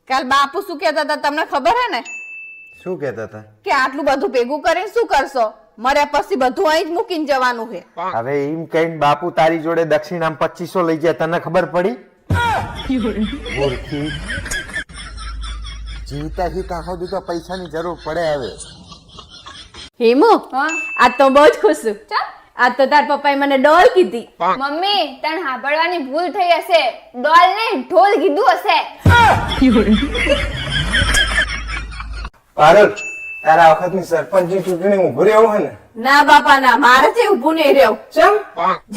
કાલ બાપુ શું કહેતા હતા તમને ખબર હે ને? શું કહેતા હતા? કે આટલું બધું ભેગું કરીને શું કરશો? મર્યા પછી બધું અહીં જ મૂકીને જવાનું છે. હવે એમ કહીને બાપુ તારી જોડે દક્ષિણામ 2500 લઈ ગયા, તને ખબર પડી? મૂર્ખી. જીવતા જીવતા સુધી તો પૈસાની જરૂર પડે. હવે હેમુ, આ તો બહુ જ ખુશ છું. આ તો તાર પપ્પાએ મને ડોલ કીધી. મમ્મી તને સાંભળવાની ભૂલ થઈ હશે. ડોલ ને ઢોલ કીધું હશે. પારુલ, તારા વખતની સરપંચની ચૂંટણી ઉભો રહ્યો હે ને? ના બાપા ના, મારે તે ઊભું નહીં રહેવું. ચમ?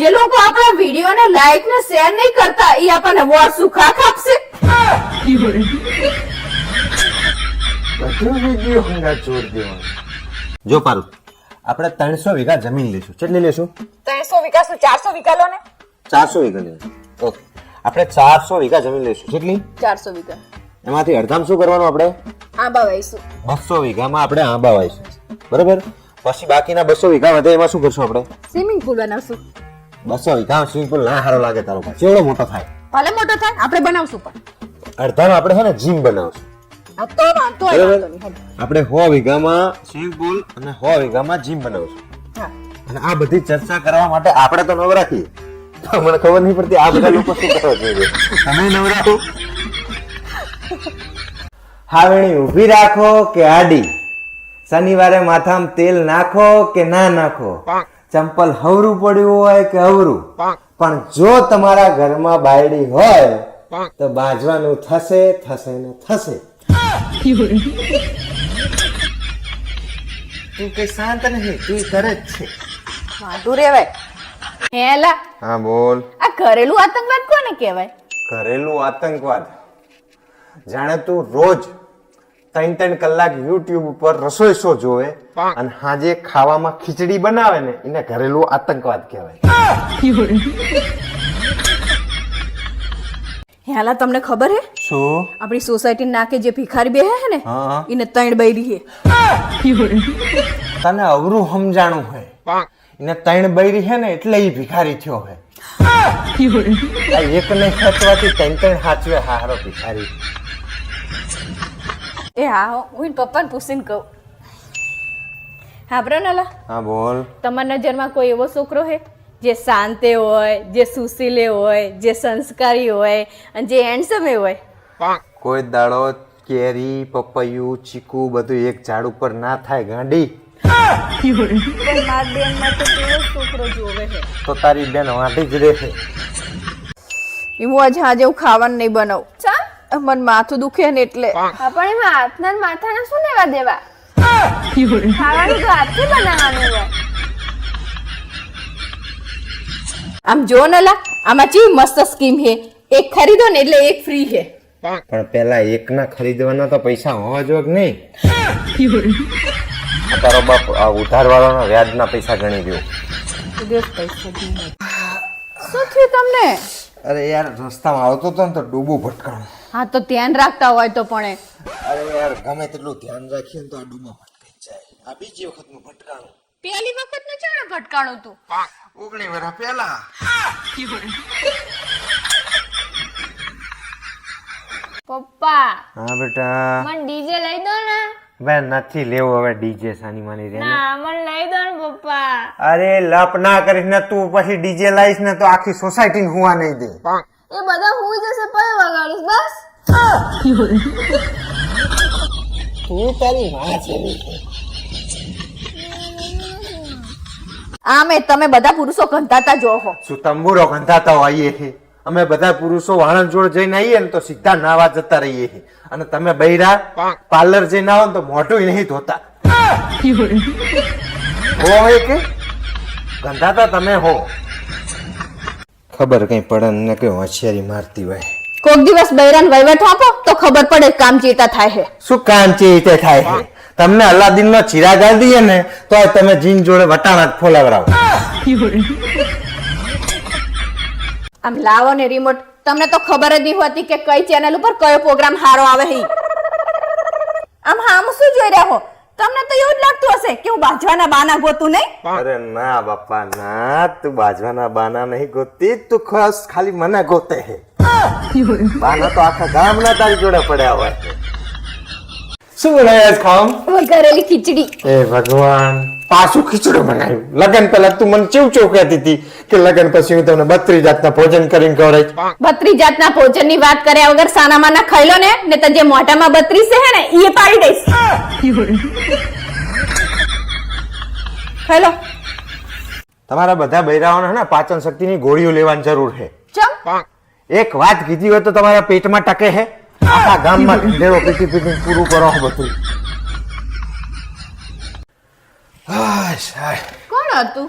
જે લોકો આપણા વિડીયો ને લાઈક ને શેર નહીં કરતા એ આપણને વોટ સુખા આપશે. બધું વિડીયો હંગા જોર દેવાનું. જો પારુલ, આપણે 300 વીઘા જમીન લેશું. કેટલી લેશું? 300 વીઘા શું 400 વીઘા લો ને? 400 વીઘા લેશું. ઓકે, આપણે 400 વીઘા જમીન લેશું. કેટલી? 400 વીઘા. એમાંથી અડધામ શું કરવાનું આપણે? આંબા વાવીશું. 200 વીઘામાં આપણે આંબા વાવીશું. બરોબર? પછી બાકીના 200 વીઘા વધે એમાં શું કરશું આપણે? સ્વિમિંગ પૂલ બનાવશું. 200 વીઘા સ્વિમિંગ પૂલ ના સારો લાગે તારો પાસે. એવડો મોટો થાય. ભલે મોટો થાય, આપણે બનાવશું પણ. અડધામાં આપણે છે ને જીમ બનાવશું. આ તો વાંધો નહીં. આપણે 100 વીઘામાં સ્વિમિંગ પૂલ અને 100 વીઘામાં જીમ બનાવશું. હા. અને આ બધી ચર્ચા કરવા માટે આપણે તો નવરા છીએ. તો મને ખબર નહીં પડતી આ બધા લોકો શું કરવા જોઈએ. તમે નવરા છો? હાવણી ઊભી રાખો કે આડી, શનિવારે માથામાં તેલ નાખો કે ના નાખો, ચંપલ હવરું પડ્યું હોય કે અવરું, પણ જો તમારા ઘરમાં બાયડી હોય તો બાજવાનું થશે થશે ને થશે. તું કઈ શાંત નહીં, તું કરે જ છે. વાંધો રેવાય. હેલા, હા બોલ. આ ઘરેલું આતંકવાદ કોને કહેવાય? ઘરેલું આતંકવાદ જાણે તું રોજ 3 કલાક યુટ્યુબ ઉપર રસોઈ શો જોવે અને સાંજે ખાવામાં ખીચડી બનાવે ને, એને ઘરેલું આતંકવાદ કહેવાય. હેલા, તમને ખબર હે શું? આપણી સોસાયટી નાકે જે ભિખારી બેહે હે ને હા. એને 3 બૈરી હે. તને અવરું સમજાણું હોય, એને 3 બૈરી છે ને એટલે એ ભિખારી થયો હે. આ એક ને ખેંચવાથી 3 હાચવે હારો ભિખારી. એ હા, હું પપ્પાને પૂછીને કહું. હા બ્રનલા, હા બોલ. તમારા નજરમાં કોઈ એવો છોકરો હે જે શાંત હોય, જે સુશીલ હોય, જે સંસ્કારી હોય અને જે હેન્ડસમ હોય? કોઈ દાડો કેરી, પપૈયું, ચીકુ બધું એક ઝાડ ઉપર ના થાય ગાંડી. પણ મારી બેનમાં તો કેવો છોકરો જોવે છે. તો તારી બેન વાંઢી જ રહે. હું આજે હું ખાવાનું નહીં બનાવું. ચા મને માથું દુખે ને એટલે. પણ એમાં હાથના ને માથાના શું લેવા દેવા? ખાવાનું તો હાથથી બનાવવાનું હોય. આમ જો નલા, આમાં ચી મસ્ત સ્કીમ હે. એક ખરીદો ને એટલે એક ફ્રી હે. પણ પેલા એક ના ખરીદવાના તો પૈસા હોવા જોઈએ કે નહીં? તારો બાપ ઉધાર વાળાના વ્યાજના પૈસા ગણી ગયો. શું થયું તમને? અરે યાર, રસ્તામાં આવતો હતો ને તો ડૂબું ભટકાણું. હા તો ધ્યાન રાખતા હોય તો પણ. અરે યાર, ગમે તેટલું ધ્યાન રાખીએ ને તો આ ડૂબા ભટકાઈ જાય. આ બીજી વખતનું ભટકાણું. પેલી વખત નું ચાણ ભટકાણું તું. 19 વર્ષ પહેલા. પપ્પા હા બેટા. મને ડીજે લઈ દો ને. બે નથી લેવું હવે ડીજે સાની માની રે. ના મને લઈ દો ને પપ્પા. અરે લપ ના કરીશ ને તું, પછી ડીજે લાવીશ ને તો આખી સોસાયટી ને હુવા નહીં દે. એ બધા હુઈ જશે પછી વગાડીશ બસ. તું તારી માં છે. આમે તમે બધા પુરુષો ગંધાતા જો હો. શું તંબુરો ગંધાતા હોઈએ છે? અમે બધા પુરુષો વાણંદ જોડ જઈને આવીએ ને તો સીધા નાવા જતા રહીએ છીએ. અને તમે બૈરા પાર્લર જઈને આવો ને તો મોઢું નહીં ધોતા. હો હોય કે ગંધાતા તમે હો. ખબર કઈ પડે ને કઈ હોશિયારી મારતી હોય. કોક દિવસ બૈરાન વહીવટ આપો તો ખબર પડે કામ ચેતા થાય છે. શું કામ છે એ થાય છે? તમને અલાદીન નો ચિરાગ આલી દઈએ ને તો તમે જીન જોડે વટાણા જ ફોલાવરાવો. આમ લાવો ને રિમોટ. તમને તો ખબર જ નહીં હોતી કે કઈ ચેનલ ઉપર કયો પ્રોગ્રામ હારો આવે છે. આમ હામ શું જોઈ રહ્યા હો? તમને તો એવું જ લાગતું હશે કે હું બાજવાના બાના ગોતું નહીં. અરે ના બાપા ના, તું બાજવાના બાના નહીં ગોતી, તું ખાસ ખાલી મને ગોતે હે. બાના તો આખા ગામના તારી જોડે પડ્યા હોય. શું બનાવ્યા છે ખાવામાં? વઘારેલી ખીચડી. એ ભગવાન, પાછું ખીચડું બનાવ્યું. લગન પહેલા તું મને ચેવું કહેતી હતી કે લગન પછી હું તમને 32 જાતના ભોજન કરીને ખવડાવીશ. 32 જાતના ભોજનની વાત કર્યા વગર સાનામાના ખાઈ લો ને તો જે મોઢામાં 32 છે ને એ પાડી દઈશ. ખાઈ લો. તમારા બધા બૈરાઓને હે ને પાચન શક્તિની ગોળીઓ લેવાની જરૂર છે. ચમ એક વાત કીધી હોય તો તમારા પેટમાં ટકે છે. આખા ગામમાં ઢેરો પીટી પીટી પૂરું કરો છો બધું. કોણ હતું?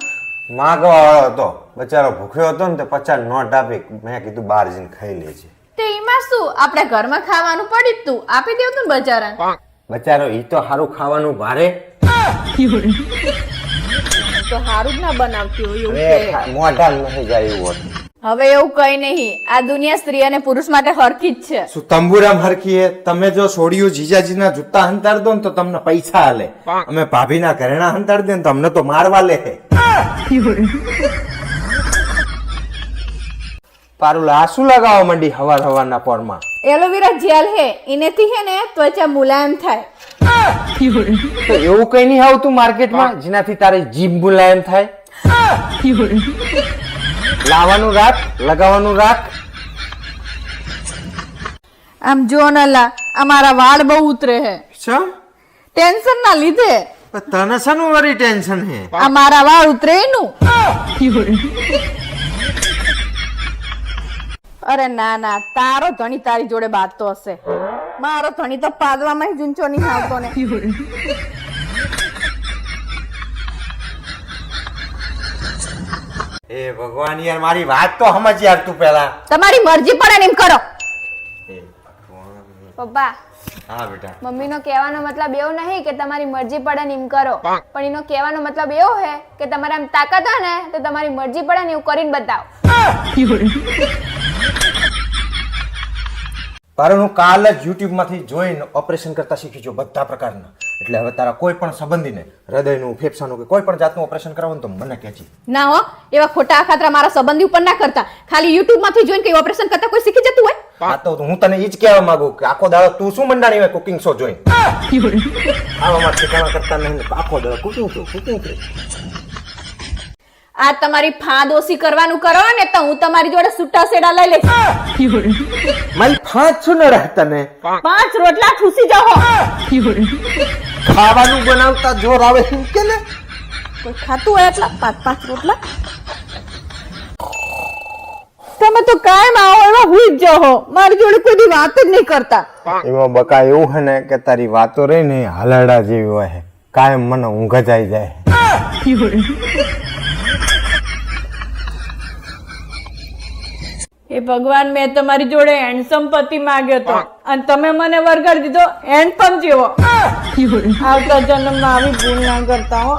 માગવા વાળો હતો, બચારો ભૂખ્યો હતો ને તે 50 નોટ આપી. મેં કીધું બહાર જઈને ખાઈ લેજે. તે એમાં શું, આપણે ઘરમાં ખાવાનું પડી જ તું આપી દેવું તું ને બજારા. બચારો ઈ તો સારું ખાવાનું ભારે. તો હારું જ ના બનાવતી હોય એવું હવે છે. મોઢા નહીં જાય એવું હતું. હવે એવું કઈ નહીં, આ દુનિયા સ્ત્રી અને પુરુષ માટે હરખી જ છે. શું તંબુરામ હરખી હે? તમે જો સોડિયું જીજાજીના જૂતા હંતાડ દો ને તો તમને પૈસા આલે. અમે ભાભીના ઘરેણા હંતાડ દે ને તો અમને તો મારવા લે હે. પારુલા આ શું લગાવવા માંડી હવાર હવારના પોરમાં? એલોવેરા જેલ હે, એનેથી હે ને ત્વચા મુલાયમ થાય. તો એવું કઈ નહીં આવતું માર્કેટમાં જેનાથી તારી જીભ મુલાયમ થાય? લાવવાનું રાખ, લગાવવાનું રાખ. આમ જો નલા, અમારા વાળ બહુ ઉતરે હે શું? ટેન્શન ના લીધે. તને શાનું વળી ટેન્શન હે? આ મારા વાળ ઉતરે એનું. અરે ના ના, તારો ધણી તારી જોડે બાતો હશે. મારો ધણી તો પાદવામાં જૂંચો નહીં આવતો ને. એ ભગવાન યાર, મારી વાત તો સમજ યાર તું પહેલા. તમારી મરજી પડે ને એમ કરો. પપ્પા, હા બેટા. મમ્મીનો કહેવાનો મતલબ એવો નહીં કે તમારી મરજી પડે ને એમ કરો, પણ એનો કહેવાનો મતલબ એવો છે કે તમારે આમ તાકાત હોય ને તો તમારી મરજી પડે ને એવું કરીને બતાવો. તારું હું કાલ જ YouTube માંથી જોઈને ઓપરેશન કરતા શીખી જો બધા પ્રકારના. એટલે હવે તારા કોઈ પણ સંબંધીને હૃદયનું, ફેફસાનું કે કોઈ પણ જાતનું ઓપરેશન કરાવવાનું તો મને કહેજે. ના હો, એવા ખોટા અખાતરા મારા સંબંધી ઉપર ના કરતા. ખાલી YouTube માંથી જોઈને કઈ ઓપરેશન કરતા કોઈ શીખી જતું હોય? હા તો હું તને ઈ જ કહેવા માંગુ કે આખો દાડો તું શું મંડાણી હોય કુકિંગ શો જોઈને? આવામાં ઠેકાણા કરતા નહીં, આખો દાડો કુકિંગ શો. આ તમારી ફાંદ ઓછી કરવાનું કરો ને તો હું તમારી જોડે છૂટા સેડા લઈ લઈશ. મારી ફાંચ શું ન રહે તને? 5 રોટલા ઠૂસી જાઓ. ખાવાનું બનાવતા જોર આવે એમ કે ને? કોઈ ખાતું હોય એટલા 5 રોટલા? તમે તો કાયમ આવો એવા હુઈ જ જાઓ. મારી જોડે કોઈ દી વાત જ નહીં કરતા. એમાં બકા એવું છે ને કે તારી વાતો રહી ને હાલડા જેવી હોય, કાયમ મને ઊંઘ જ આવી જાય. એ ભગવાન, મેં તમારી જોડે હેન્ડસમ પતિ માંગ્યો તો અને તમે મને વરગાડી દીધો હેન્ડપંપ જેવો. આવતા જન્મમાં આવી ભૂલ ના કરતા હો.